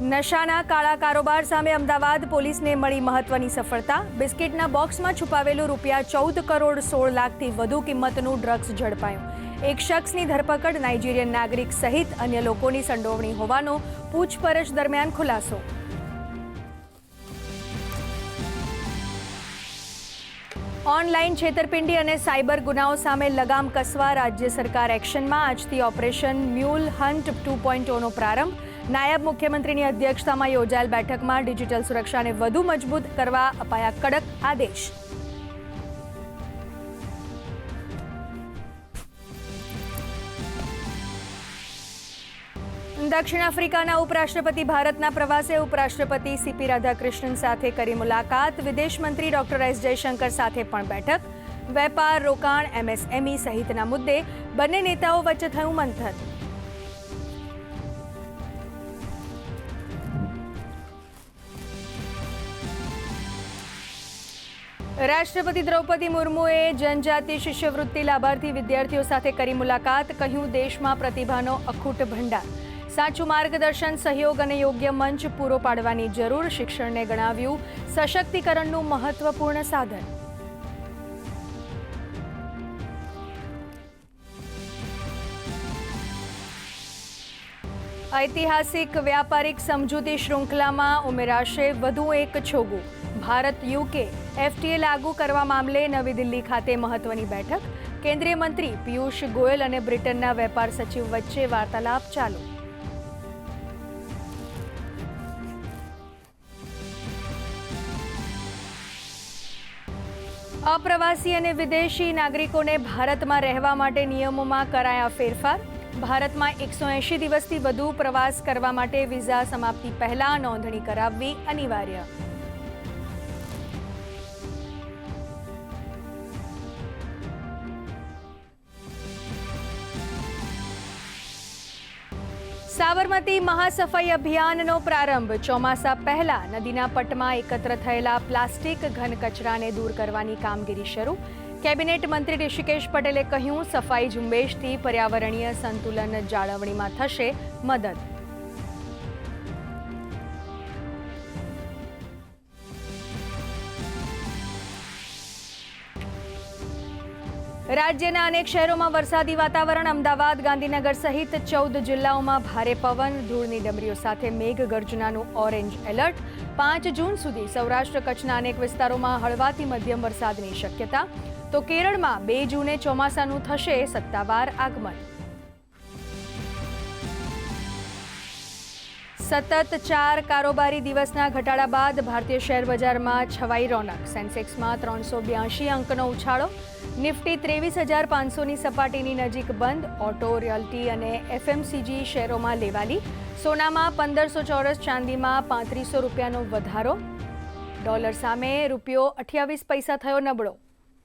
નશાના કાળા કારોબાર સામે અમદાવાદ પોલીસને મળી મહત્વની સફળતા। બિસ્કિટના બોક્સમાં છુપાવેલું ₹14 કરોડ 16 લાખથી વધુ કિંમતનું ડ્રગ્સ ઝડપાયું। એક શખ્સની ધરપકડ, નાઇજીરિયન નાગરિક સહિત અન્ય લોકોની સંડોવણી હોવાનો પૂછપરછ દરમિયાન ખુલાસો। ઓનલાઈન છેતરપિંડી અને સાયબર ગુનાઓ સામે લગામ કસવા રાજ્ય સરકાર એક્શનમાં। આજથી ઓપરેશન મ્યુલ હન્ટ 2.0નો પ્રારંભ। નાયબ મુખ્યમંત્રીની અધ્યક્ષતામાં યોજાયેલ બેઠકમાં ડિજિટલ સુરક્ષાને વધુ મજબૂત કરવા અપાયા કડક આદેશ। દક્ષિણ આફ્રિકાના ઉપરાષ્ટ્રપતિ ભારતના પ્રવાસે। ઉપરાષ્ટ્રપતિ સીપી રાધાકૃષ્ણન સાથે કરી મુલાકાત। વિદેશ મંત્રી ડોક્ટર એસ જયશંકર સાથે પણ બેઠક। વેપાર, રોકાણ, એમએસએમઈ સહિતના મુદ્દે બંને નેતાઓ વચ્ચે થયું મંથન। રાષ્ટ્રપતિ દ્રૌપદી મુર્મુએ જનજાતિ શિષ્યવૃત્તિ લાભાર્થી વિદ્યાર્થીઓ સાથે કરી મુલાકાત। કહ્યું, દેશમાં પ્રતિભાનો અખૂટ ભંડાર। સાચું માર્ગદર્શન, સહયોગ અને યોગ્ય મંચ પૂરો પાડવાની જરૂર। શિક્ષણને ગણાવ્યું સશક્તિકરણનું મહત્વપૂર્ણ સાધન। ઐતિહાસિક વ્યાપારિક સમજૂતી શૃંખલામાં ઉમેરાશે વધુ એક છોગું। ભારત યુકે એફટીએ લાગુ કરવા મામલે નવી દિલ્હી ખાતે મહત્વની બેઠક। કેન્દ્રીય મંત્રી પિયુષ ગોયલ અને બ્રિટનના વેપાર સચિવ વચ્ચે વાર્તાલાપ ચાલુ। અપ્રવાસી અને વિદેશી નાગરિકોને ભારતમાં રહેવા માટે નિયમોમાં કરાયા ફેરફાર। ભારતમાં 180 દિવસથી વધુ પ્રવાસ કરવા માટે વિઝા સમાપ્તિ પહેલા નોંધણી કરાવવી અનિવાર્ય। સાબરમતી મહાસફાઈ અભિયાનનો પ્રારંભ। ચોમાસા પહેલા નદીના પટમાં એકત્ર થયેલા પ્લાસ્ટિક ઘન કચરાને દૂર કરવાની કામગીરી શરૂ। કેબિનેટ મંત્રી ઋષિકેશ પટેલે કહ્યું, સફાઈ ઝુંબેશથી પર્યાવરણીય સંતુલન જાળવણીમાં થશે મદદ। રાજ્યના અનેક શહેરોમાં વરસાદી વાતાવરણ। અમદાવાદ, ગાંધીનગર સહિત 14 જિલ્લાઓમાં ભારે પવન, ધૂળની ડમરીઓ સાથે મેઘગર્જનાનું ઓરેન્જ એલર્ટ। 5 જૂન સુધી સૌરાષ્ટ્ર કચ્છના અનેક વિસ્તારોમાં હળવાથી મધ્યમ વરસાદની શક્યતા। તો કેરળમાં 2 જૂને ચોમાસાનું થશે સત્તાવાર આગમન। સતત 4 કારોબારી દિવસના ઘટાડા બાદ ભારતીય શેર બજારમાં છવાઈ રોનક। સેન્સેક્સમાં 382 અંકનો ઉછાળો। નિફ્ટી 23,500ની સપાટીની નજીક બંધ। ઓટો, રિયલ્ટી અને એફએમસીજી શેરોમાં લેવાલી। સોનામાં 1500 ચોરસ, ચાંદીમાં 3500 રૂપિયાનો વધારો। ડોલર સામે રૂપિયો 28 પૈસા થયો નબળો।